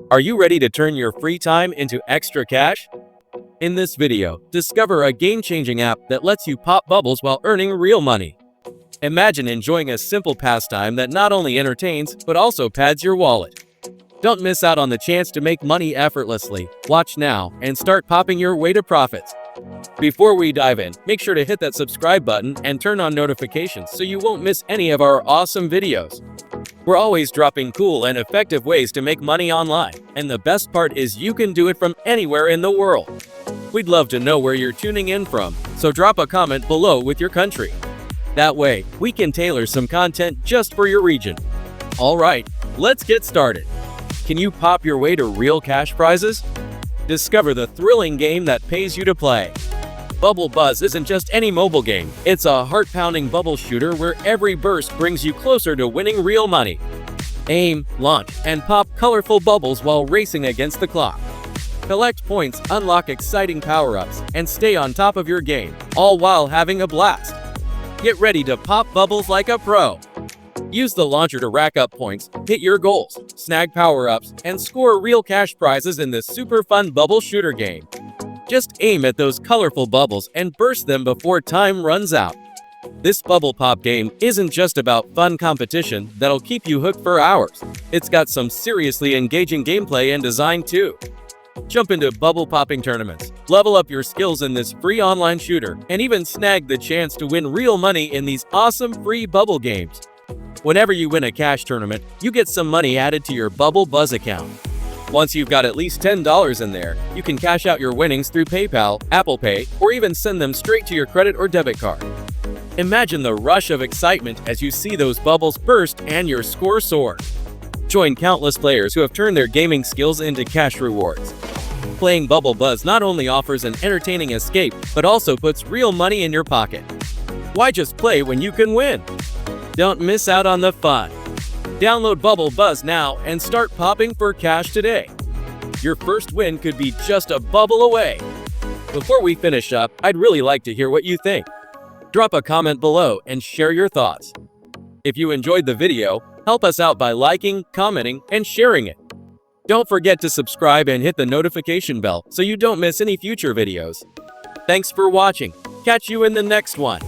Are you ready to turn your free time into extra cash? In this video, discover a game-changing app that lets you pop bubbles while earning real money. Imagine enjoying a simple pastime that not only entertains, but also pads your wallet. Don't miss out on the chance to make money effortlessly. Watch now and start popping your way to profits. Before we dive in, make sure to hit that subscribe button and turn on notifications so you won't miss any of our awesome videos. We're always dropping cool and effective ways to make money online, and the best part is you can do it from anywhere in the world. We'd love to know where you're tuning in from, so drop a comment below with your country. That way, we can tailor some content just for your region. Alright, let's get started. Can you pop your way to real cash prizes? Discover the thrilling game that pays you to play. Bubble Buzz isn't just any mobile game, it's a heart-pounding bubble shooter where every burst brings you closer to winning real money. Aim, launch, and pop colorful bubbles while racing against the clock. Collect points, unlock exciting power-ups, and stay on top of your game, all while having a blast. Get ready to pop bubbles like a pro. Use the launcher to rack up points, hit your goals, snag power-ups, and score real cash prizes in this super fun bubble shooter game. Just aim at those colorful bubbles and burst them before time runs out. This bubble pop game isn't just about fun competition that'll keep you hooked for hours. It's got some seriously engaging gameplay and design too. Jump into bubble popping tournaments, level up your skills in this free online shooter, and even snag the chance to win real money in these awesome free bubble games. Whenever you win a cash tournament, you get some money added to your Bubble Buzz account. Once you've got at least $10 in there, you can cash out your winnings through PayPal, Apple Pay, or even send them straight to your credit or debit card. Imagine the rush of excitement as you see those bubbles burst and your score soar. Join countless players who have turned their gaming skills into cash rewards. Playing Bubble Buzz not only offers an entertaining escape, but also puts real money in your pocket. Why just play when you can win? Don't miss out on the fun. Download Bubble Buzz now and start popping for cash today. Your first win could be just a bubble away. Before we finish up, I'd really like to hear what you think. Drop a comment below and share your thoughts. If you enjoyed the video, help us out by liking, commenting, and sharing it. Don't forget to subscribe and hit the notification bell so you don't miss any future videos. Thanks for watching. Catch you in the next one.